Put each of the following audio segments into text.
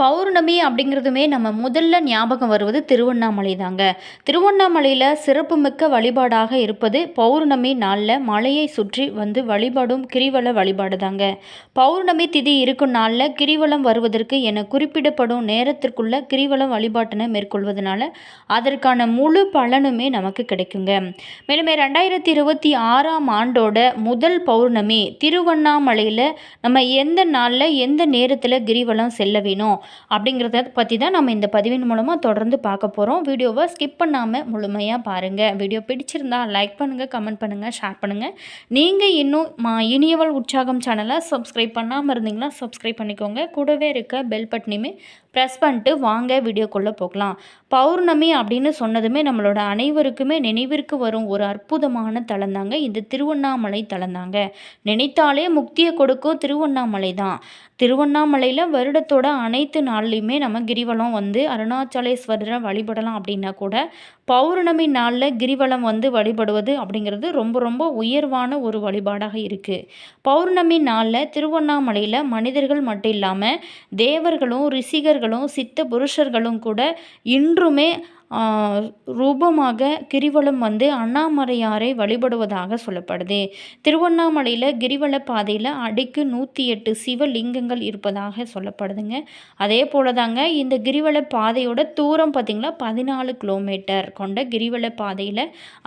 பௌர்ணமி அப்படிங்கிறதுமே நம்ம முதல்ல ஞாபகம் வருவது திருவண்ணாமலை தாங்க. திருவண்ணாமலையில் சிறப்புமிக்க வழிபாடாக இருப்பது பௌர்ணமி நாளில் மலையை சுற்றி வந்து வழிபாடும் கிரிவல வழிபாடு தாங்க. பௌர்ணமி திதி இருக்கும் நாளில் கிரிவலம் வருவதற்கு என குறிப்பிடப்படும் நேரத்திற்குள்ள கிரிவலம் வழிபாட்டினை மேற்கொள்வதனால அதற்கான முழு பலனுமே நமக்கு கிடைக்குங்க. மேலுமே 2026ஆம் ஆண்டோட முதல் பௌர்ணமி திருவண்ணாமலையில் நம்ம எந்த நாளில் எந்த நேரத்தில் கிரிவலம் செல்ல வேணும் அப்படிங்கிறத பற்றி தான் நம்ம இந்த பதிவின் மூலமாக தொடர்ந்து பார்க்க போகிறோம். வீடியோவை ஸ்கிப் பண்ணாமல் முழுமையாக பாருங்கள். வீடியோ பிடிச்சிருந்தா லைக் பண்ணுங்கள், கமெண்ட் பண்ணுங்கள், ஷேர் பண்ணுங்கள். நீங்கள் இன்னும் இனியவள் உற்சாகம் சேனலை சப்ஸ்கிரைப் பண்ணாமல் இருந்தீங்கன்னா சப்ஸ்கிரைப் பண்ணிக்கோங்க. கூடவே இருக்க பெல் பட்டனையுமே ப்ரெஸ் பண்ணிட்டு வாங்க வீடியோக்குள்ளே போகலாம். பௌர்ணமி அப்படின்னு சொன்னதுமே நம்மளோட அனைவருக்குமே நினைவிற்கு வரும் ஒரு அற்புதமான தலந்தாங்க இந்த திருவண்ணாமலை தலந்தாங்க. நினைத்தாலே முக்தியை கொடுக்கும் திருவண்ணாமலை தான். திருவண்ணாமலையில் வருடத்தோட அனைத்து நாள்லையுமே நம்ம கிரிவலம் வந்து அருணாச்சலேஸ்வரரை வழிபடலாம். அப்படின்னா கூட பௌர்ணமி நாளில் கிரிவலம் வந்து வழிபடுவது அப்படிங்கிறது ரொம்ப ரொம்ப உயர்வான ஒரு வழிபாடாக இருக்குது. பௌர்ணமி நாளில் திருவண்ணாமலையில் மனிதர்கள் மட்டும் இல்லாமல் தேவர்களும் ரிஷிகர்களும் சித்த புருஷர்களும் கூட இன்றுமே ரூபமாக கிரிவலம் வந்து அண்ணாமலையாரை வழிபடுவதாக சொல்லப்படுது. திருவண்ணாமலையில் கிரிவல பாதையில் அடிக்கு 108 சிவலிங்கங்கள் இருப்பதாக சொல்லப்படுதுங்க. அதே போல தாங்க இந்த கிரிவல பாதையோட தூரம் பார்த்திங்களா 14 கிலோமீட்டர் கொண்ட கிரிவல பாதையில்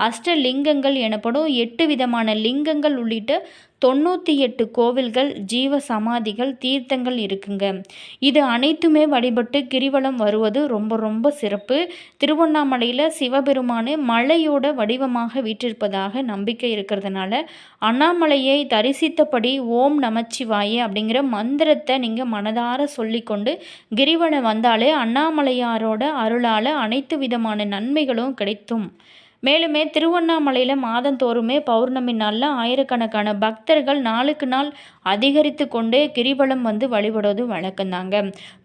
அஷ்டலிங்கங்கள் எனப்படும் 8 விதமான லிங்கங்கள் உள்ளிட்ட 98 கோவில்கள், ஜீவ சமாதிகள், தீர்த்தங்கள் இருக்குங்க. இது அனைத்துமே வழிபட்டு கிரிவலம் வருவது ரொம்ப ரொம்ப சிறப்பு. திருவண்ணாமலையில் சிவபெருமானே மலையோட வடிவமாக வீற்றிருப்பதாக நம்பிக்கை இருக்கிறதுனால அண்ணாமலையை தரிசித்தபடி ஓம் நமச்சிவாயே அப்படிங்கிற மந்திரத்தை நீங்கள் மனதார சொல்லிக்கொண்டு கிரிவலம் வந்தாலே அண்ணாமலையாரோட அருளால் அனைத்து விதமான நன்மைகளும் கிடைத்தும். மேலுமே திருவண்ணாமலையில் மாதந்தோறுமே பௌர்ணமி நாளில் ஆயிரக்கணக்கான பக்தர்கள் நாளுக்கு நாள் அதிகரித்து கொண்டே கிரிவலம் வந்து வழிபடுவது வழக்கம்தாங்க.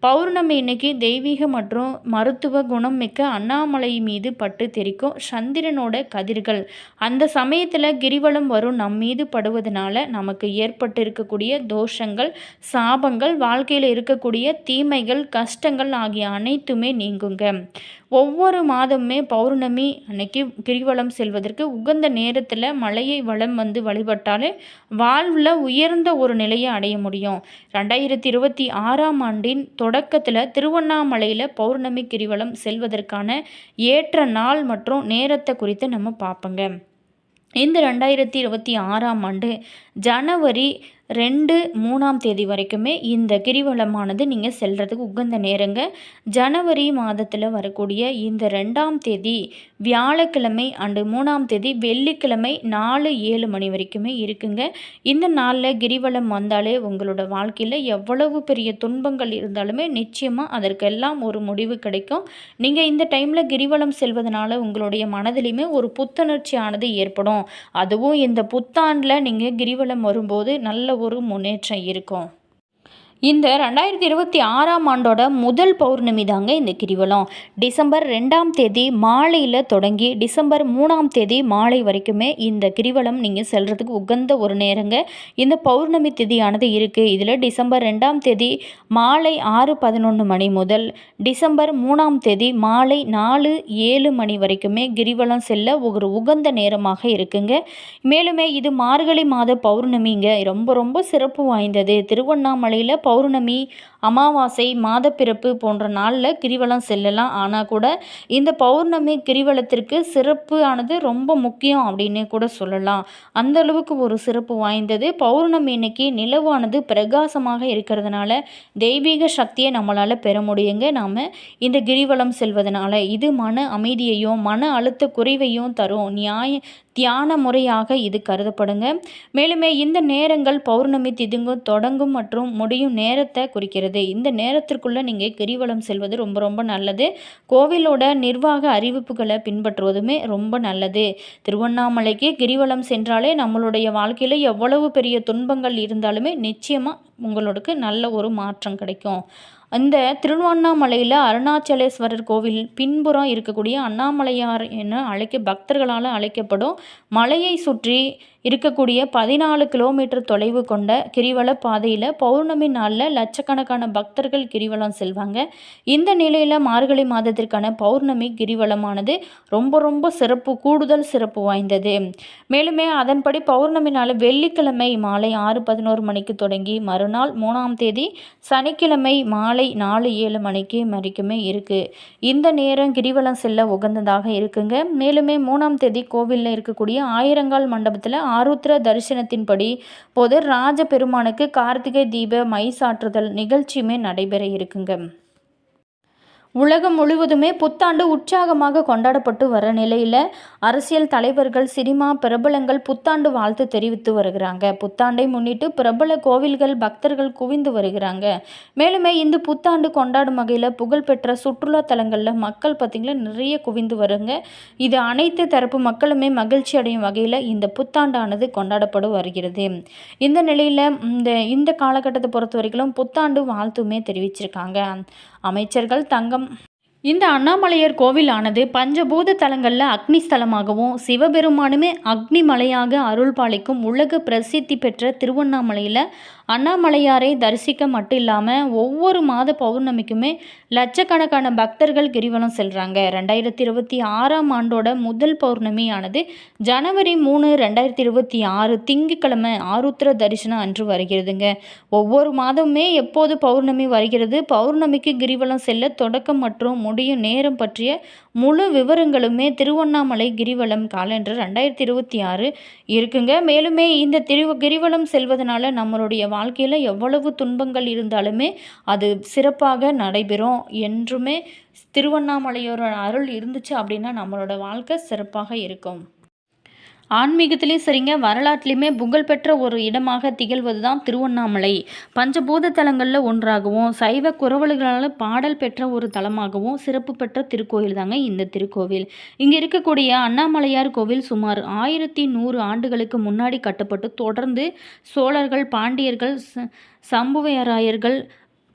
பௌர்ணமி இன்னைக்கு தெய்வீக மற்றும் மருத்துவ குணம் மிக்க அண்ணாமலை மீது பட்டு தெரிக்கும் சந்திரனோட கதிர்கள் அந்த சமயத்தில் கிரிவலம் வரும் நம் மீது படுவதனால நமக்கு ஏற்பட்டு இருக்கக்கூடிய தோஷங்கள், சாபங்கள், வாழ்க்கையில் இருக்கக்கூடிய தீமைகள், கஷ்டங்கள் ஆகிய அனைத்துமே நீங்குங்க. ஒவ்வொரு மாதமுமே பௌர்ணமி அன்னைக்கு கிரிவலம் செல்வதற்கு உகந்த நேரத்தில் மலையை வலம் வந்து வழிபட்டாலே வாழ்வில் உயர்ந்த ஒரு நிலையை அடைய முடியும். 2026ஆம் ஆண்டின் தொடக்கத்தில் திருவண்ணாமலையில் பௌர்ணமி கிரிவலம் செல்வதற்கான ஏற்ற நாள் மற்றும் நேரத்தை குறித்து நம்ம பார்ப்போங்க. இந்த 2026ஆம் ஆண்டு ஜனவரி 2, 3ஆம் தேதி வரைக்குமே இந்த கிரிவலமானது நீங்கள் செல்கிறதுக்கு உகந்த நேரங்க. ஜனவரி மாதத்தில் வரக்கூடிய இந்த 2ஆம் தேதி வியாழக்கிழமை அண்டு 3ஆம் தேதி வெள்ளிக்கிழமை 4-7 மணி வரைக்குமே இருக்குங்க. இந்த நாளில் கிரிவலம் வந்தாலே உங்களோட வாழ்க்கையில் எவ்வளவு பெரிய துன்பங்கள் இருந்தாலுமே நிச்சயமாக அதற்கெல்லாம் ஒரு முடிவு கிடைக்கும். நீங்கள் இந்த டைமில் கிரிவலம் செல்வதனால உங்களுடைய மனதிலையுமே ஒரு புத்துணர்ச்சியானது ஏற்படும். அதுவும் இந்த புத்தாண்டில் நீங்கள் கிரிவலம் வரும்போது நல்ல ஒரு முன்னேற்றம் இருக்கும். இந்த 2026ஆம் ஆண்டோட முதல் பௌர்ணமி தாங்க இந்த கிரிவலம். டிசம்பர் 2ஆம் தேதி மாலையில் தொடங்கி டிசம்பர் 3ஆம் தேதி மாலை வரைக்குமே இந்த கிரிவலம் நீங்கள் செல்கிறதுக்கு உகந்த ஒரு நேரங்க. இந்த பௌர்ணமி திதியானது இருக்குது. இதில் டிசம்பர் 2ஆம் தேதி மாலை 6:11 மணி முதல் டிசம்பர் 3ஆம் தேதி மாலை 4-7 மணி வரைக்குமே கிரிவலம் செல்ல ஒரு உகந்த நேரமாக இருக்குங்க. மேலுமே இது மார்கழி மாத பௌர்ணமிங்க. ரொம்ப ரொம்ப சிறப்பு வாய்ந்தது. திருவண்ணாமலையில் பௌர்ணமி, அமாவாசை, மாதப்பிறப்பு போன்ற நாளில் கிரிவலம் செல்லலாம். ஆனால் கூட இந்த பௌர்ணமி கிரிவலத்திற்கு சிறப்பு ஆனது ரொம்ப முக்கியம் அப்படின்னு கூட சொல்லலாம். அந்த அளவுக்கு ஒரு சிறப்பு வாய்ந்தது. பௌர்ணமி இன்னைக்கு நிலவானது பிரகாசமாக இருக்கிறதுனால தெய்வீக சக்தியை நம்மளால் பெற முடியுங்க. நாம் இந்த கிரிவலம் செல்வதனால இது மன அமைதியையும் மன அழுத்த குறைவையும் தரும் தியான முறையாக இது கருதப்படுங்க. மேலுமே இந்த நேரங்கள் பௌர்ணமி திதிங்கும் தொடங்கும் மற்றும் முடியும் நேரத்தை குறிக்கிறது. இந்த நேரத்திற்குள்ளே நீங்கள் கிரிவலம் செல்வது ரொம்ப ரொம்ப நல்லது. கோவிலோட நிர்வாக அறிவிப்புகளை பின்பற்றுவதுமே ரொம்ப நல்லது. திருவண்ணாமலைக்கு கிரிவலம் சென்றாலே நம்மளுடைய வாழ்க்கையில் எவ்வளவு பெரிய துன்பங்கள் இருந்தாலுமே நிச்சயமாக உங்களுக்கு நல்ல ஒரு மாற்றம் கிடைக்கும். இந்த திருவண்ணாமலையில் அருணாச்சலேஸ்வரர் கோவில் பின்புறம் இருக்கக்கூடிய அண்ணாமலையார் என பக்தர்களால் அழைக்கப்படும் மலையை சுற்றி இருக்கக்கூடிய 14 கிலோமீட்டர் தொலைவு கொண்ட கிரிவல பாதையில் பௌர்ணமி நாளில் லட்சக்கணக்கான பக்தர்கள் கிரிவலம் செல்வாங்க. இந்த நிலையில் மார்கழி மாதத்திற்கான பௌர்ணமி கிரிவலமானது ரொம்ப ரொம்ப கூடுதல் சிறப்பு வாய்ந்தது. மேலுமே அதன்படி பௌர்ணமி நாள் வெள்ளிக்கிழமை மாலை 6:11 மணிக்கு தொடங்கி மறுநாள் 3ஆம் தேதி சனிக்கிழமை மாலை 4:07 மணிக்கு வரைக்குமே இருக்குது. இந்த நேரம் கிரிவலம் செல்ல உகந்ததாக இருக்குங்க. மேலுமே 3ஆம் தேதி கோவிலில் இருக்கக்கூடிய ஆயிரங்கால் மண்டபத்தில் ஆருத்ர தரிசனத்தின்படி போது ராஜ பெருமானுக்கு கார்த்திகை தீப மை சாற்றுதல் நிகழ்ச்சியுமே நடைபெற இருக்குங்க. உலகம் முழுவதுமே புத்தாண்டு உற்சாகமாக கொண்டாடப்பட்டு வர நிலையில் அரசியல் தலைவர்கள், சினிமா பிரபலங்கள் புத்தாண்டு வாழ்த்து தெரிவித்து வருகிறாங்க. புத்தாண்டை முன்னிட்டு பிரபல கோவில்கள் பக்தர்கள் குவிந்து வருகிறாங்க. மேலுமே இந்த புத்தாண்டு கொண்டாடும் வகையில் புகழ்பெற்ற சுற்றுலா தலங்களில் மக்கள் பார்த்திங்களா நிறைய குவிந்து வருங்க. இது அனைத்து தரப்பு மக்களுமே மகிழ்ச்சி அடையும் வகையில் இந்த புத்தாண்டானது கொண்டாடப்பட்டு வருகிறது. இந்த நிலையில் இந்த காலகட்டத்தை பொறுத்த வரைக்கும் புத்தாண்டு வாழ்த்துமே தெரிவிச்சிருக்காங்க அமைச்சர்கள். இந்த அண்ணாமலையார் கோவிலானது பஞ்சபூத தலங்களில் அக்னி ஸ்தலமாகவும் சிவபெருமானுமே அக்னி மலையாக அருள் பாலிக்கும் உலக பிரசித்தி பெற்ற திருவண்ணாமலையில் அண்ணாமலையாரை தரிசிக்க மட்டும் இல்லாமல் ஒவ்வொரு மாத பௌர்ணமிக்குமே லட்சக்கணக்கான பக்தர்கள் கிரிவலம் செல்கிறாங்க. 2026ஆம் ஆண்டோட முதல் பௌர்ணமியானது ஜனவரி 3, 2026 திங்கட்கிழமை ஆருத்ர தரிசனம் அன்று வருகிறதுங்க. ஒவ்வொரு மாதமுமே எப்போது பௌர்ணமி வருகிறது, பௌர்ணமிக்கு கிரிவலம் செல்ல தொடக்கம் மற்றும் முடியும் நேரம் பற்றிய முழு விவரங்களுமே திருவண்ணாமலை கிரிவலம் காலண்டர் 2026 இருக்குங்க. மேலுமே இந்த கிரிவலம் செல்வதனால நம்மளுடைய வாழ்க்கையில் எவ்வளவு துன்பங்கள் இருந்தாலுமே அது சிறப்பாக நடைபெறும். என்றுமே திருவண்ணாமலையோட அருள் இருந்துச்சு அப்படின்னா நம்மளோட வாழ்க்கை சிறப்பாக இருக்கும். ஆன்மீகத்திலையும் சரிங்க, வரலாற்றிலையுமே புகழ்பெற்ற ஒரு இடமாக திகழ்வது தான் திருவண்ணாமலை. பஞ்சபூத தலங்களில் ஒன்றாகவும் சைவ குரவல்களால் பாடல் பெற்ற ஒரு தலமாகவும் சிறப்பு பெற்ற திருக்கோயில் தாங்க இந்த திருக்கோவில். இங்கே இருக்கக்கூடிய அண்ணாமலையார் கோவில் சுமார் 1100 ஆண்டுகளுக்கு முன்னாடி கட்டப்பட்டு தொடர்ந்து சோழர்கள், பாண்டியர்கள், சம்புவராயர்கள்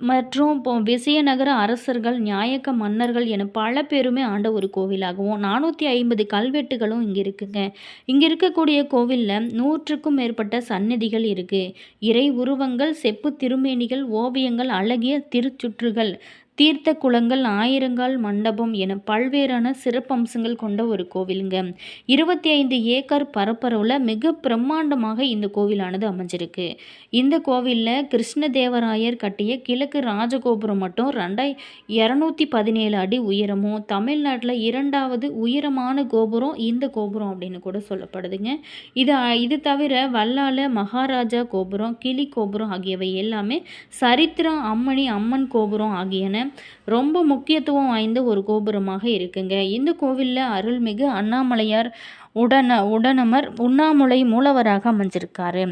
மற்றும் விஜயநகர அரசர்கள், நாயக்க மன்னர்கள் என பல பேருமே ஆண்ட ஒரு கோவிலாகவும் 450 கல்வெட்டுகளும் இங்கே இருக்குங்க. இங்கே இருக்கக்கூடிய கோவிலில் 100க்கும் மேற்பட்ட சன்னதிகள் இருக்குது. இறை உருவங்கள், செப்பு திருமேனிகள், ஓவியங்கள், அழகிய திருச்சுற்றுகள், தீர்த்த குளங்கள், ஆயிரங்கால் மண்டபம் என பல்வேறான சிறப்பம்சங்கள் கொண்ட ஒரு கோவிலுங்க. 25 ஏக்கர் பரப்பளவில் மிக பிரம்மாண்டமாக இந்த கோவிலானது அமைஞ்சிருக்கு. இந்த கோவிலில் கிருஷ்ணதேவராயர் கட்டிய கிழக்கு ராஜகோபுரம் மட்டும் 217 அடி உயரமும், தமிழ்நாட்டில் 2வது உயரமான கோபுரம் இந்த கோபுரம் அப்படின்னு கூட சொல்லப்படுதுங்க. இது தவிர வல்லால மகாராஜா கோபுரம், கிளி கோபுரம் ஆகியவை எல்லாமே சரித்திரம், அம்மன் கோபுரம் ஆகியன ரொம்ப முக்கியத்துவம் வாய்ந்த ஒரு கோபுரமாக இருக்குங்க. இந்த கோவிலில் அருள்மிகு அண்ணாமலையார் உடனமர் உண்ணாமுலை மூலவராக அமைஞ்சிருக்காரு.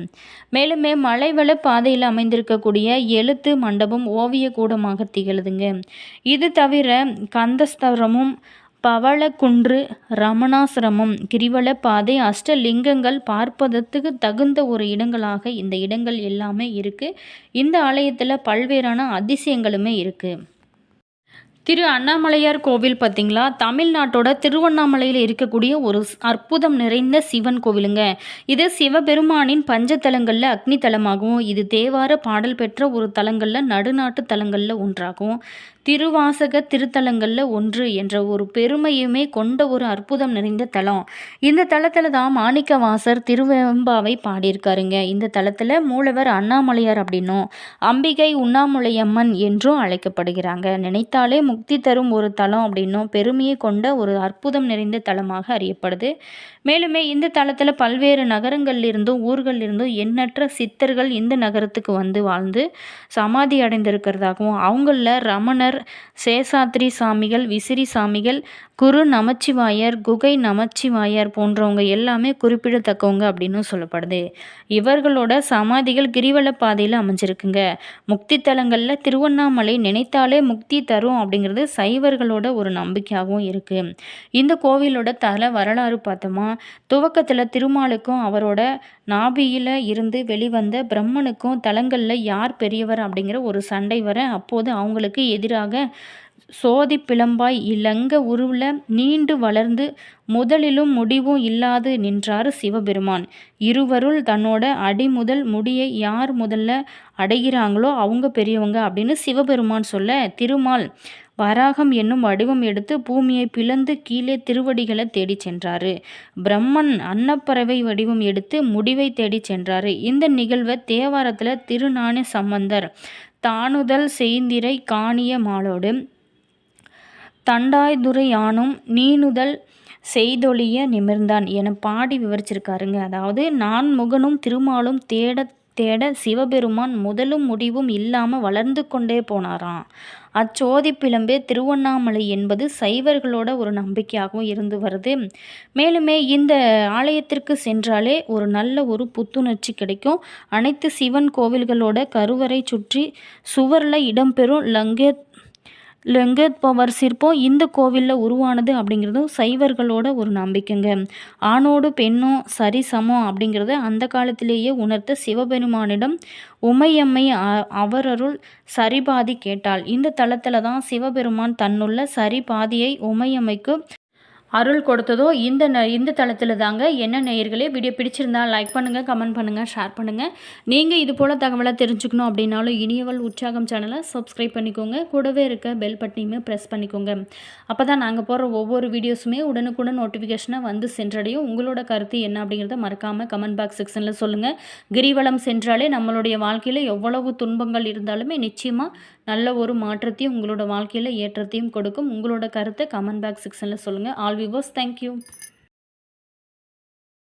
மேலுமே மலைவள பாதையில் அமைந்திருக்கக்கூடிய எழுத்து மண்டபம் ஓவிய கூடமாக திகழுதுங்க. இது தவிர கந்தஸ்தரமும், பவளக்குன்று, ரமணாசிரமம், கிரிவல பாதை, அஷ்டலிங்கங்கள் பார்ப்பதற்கு தகுந்த ஒரு இடங்களாக இந்த இடங்கள் எல்லாமே இருக்குது. இந்த ஆலயத்தில் பல்வேறான அதிசயங்களுமே இருக்குது. திரு அண்ணாமலையார் கோவில் பார்த்திங்களா, தமிழ்நாட்டோட திருவண்ணாமலையில் இருக்கக்கூடிய ஒரு அற்புதம் நிறைந்த சிவன் கோவிலுங்க. இது சிவபெருமானின் பஞ்சத்தலங்களில் அக்னி தலமாகவும், இது தேவார பாடல் பெற்ற ஒரு தலங்களில் நடுநாட்டு தலங்களில் ஒன்றாகும், திருவாசக திருத்தலங்களில் ஒன்று என்ற ஒரு பெருமையுமே கொண்ட ஒரு அற்புதம் நிறைந்த தலம். இந்த தலத்தில் தான் மாணிக்கவாசர் திருவெம்பாவை பாடியிருக்காருங்க. இந்த தலத்தில் மூலவர் அண்ணாமலையார் அப்படின்னும், அம்பிகை உண்ணாமுலையம்மன் என்றும் அழைக்கப்படுகிறாங்க. நினைத்தாலே முக்தி தரும் ஒரு தலம் அப்படின்னும் பெருமையை கொண்ட ஒரு அற்புதம் நிறைந்த தலமாக அறியப்படுது. மேலுமே இந்த தலத்தில் பல்வேறு நகரங்கள்லிருந்தும் ஊர்களிலிருந்தும் எண்ணற்ற சித்தர்கள் இந்த நகரத்துக்கு வந்து வாழ்ந்து சமாதி அடைந்திருக்கிறதாகவும், அவங்களில் ரமணர், சேஷாத்ரி சாமிகள், விசிறி சாமிகள், குரு நமச்சிவாயர், குகை நமச்சிவாயர் போன்றவங்க எல்லாமே குறிப்பிடத்தக்கவங்க அப்படின்னு சொல்லப்படுது. இவர்களோட சமாதிகள் கிரிவல பாதையில் அமைஞ்சிருக்குங்க. முக்தி தலங்களில் திருவண்ணாமலை நினைத்தாலே முக்தி தரும் அப்படின்னு அப்படிங்கிறது சைவர்களோட ஒரு நம்பிக்கையாகவும் இருக்குது. இந்த கோவிலோட தல வரலாறு பார்த்தோமா, துவக்கத்தில் திருமாலுக்கும் அவரோட நாபியில் இருந்து வெளிவந்த பிரம்மனுக்கும் தலங்களில் யார் பெரியவர் அப்படிங்கிற ஒரு சண்டை வர, அப்போது அவங்களுக்கு எதிராக சோதி பிளம்பாய் இலங்க உருவில் நீண்டு வளர்ந்து முதலிலும் முடிவும் இல்லாது நின்றார் சிவபெருமான். இருவருள் தன்னோட அடிமுதல் முடியை யார் முதல்ல அடைகிறாங்களோ அவங்க பெரியவங்க அப்படின்னு சிவபெருமான் சொல்ல, திருமால் வராகம் என்னும் வடிவம் எடுத்து பூமியை பிளந்து கீழே திருவடிகளை தேடி சென்றாரு. பிரம்மன் அன்னப்பறவை வடிவம் எடுத்து முடிவை தேடி சென்றாரு. இந்த நிகழ்வை தேவாரத்தில் திருஞான சம்பந்தர் தானுதல் செய்திரை காணிய மாலோடு தண்டாய்துரை யானும் நீனுதல் செய்தொழிய நிமிர்ந்தான் என பாடி விவரிச்சிருக்காருங்க. அதாவது நான் முகனும் திருமாலும் தேட தேட சிவபெருமான் முதலும் முடிவும் இல்லாமல் வளர்ந்து கொண்டே போனாராம். அச்சோதி பிளம்பே திருவண்ணாமலை என்பது சைவர்களோட ஒரு நம்பிக்கையாகவும் இருந்து வருது. மேலுமே இந்த ஆலயத்திற்கு சென்றாலே ஒரு நல்ல ஒரு புத்துணர்ச்சி கிடைக்கும். அனைத்து சிவன் கோவில்களோட கருவறை சுற்றி சுவரில் இடம்பெறும் லங்கேத்பவர் சிற்பம் இந்த கோவிலில் உருவானது அப்படிங்கிறதும் சைவர்களோட ஒரு நம்பிக்கைங்க. ஆணோடு பெண்ணும் சரி சமம் அப்படிங்கிறத அந்த காலத்திலேயே உணர்த்த சிவபெருமானிடம் உமையம்மை அவரருள் சரிபாதி கேட்டாள். இந்த தலத்தில் தான் சிவபெருமான் தன்னுள்ள சரிபாதியை உமையம்மைக்கு அருள் கொடுத்ததோ இந்த தளத்தில் தாங்க. என்ன நேயர்களே, வீடியோ பிடிச்சிருந்தா லைக் பண்ணுங்கள், கமெண்ட் பண்ணுங்கள், ஷேர் பண்ணுங்கள். நீங்கள் இது போல் தகவலை தெரிஞ்சுக்கணும் அப்படின்னாலும் இனியவள் உற்சாகம் சேனலை சப்ஸ்கிரைப் பண்ணிக்கோங்க. கூடவே இருக்க பெல் பட்டனையுமே ப்ரெஸ் பண்ணிக்கோங்க. அப்போ தான் நாங்கள் போடுற ஒவ்வொரு வீடியோஸுமே உடனுக்குடன் நோட்டிஃபிகேஷனை வந்து சென்றடையும். உங்களோட கருத்து என்ன அப்படிங்கிறத மறக்காமல் கமெண்ட் பாக்ஸ் செக்ஷனில் சொல்லுங்கள். கிரிவலம் சென்றாலே நம்மளுடைய வாழ்க்கையில் எவ்வளவு துன்பங்கள் இருந்தாலுமே நிச்சயமாக நல்ல ஒரு மாற்றத்தையும் உங்களோட வாழ்க்கையில் ஏற்றத்தையும் கொடுக்கும். உங்களோட கருத்தை கமெண்ட் பாக்ஸ் செக்ஷனில் சொல்லுங்கள். All viewers, thank you.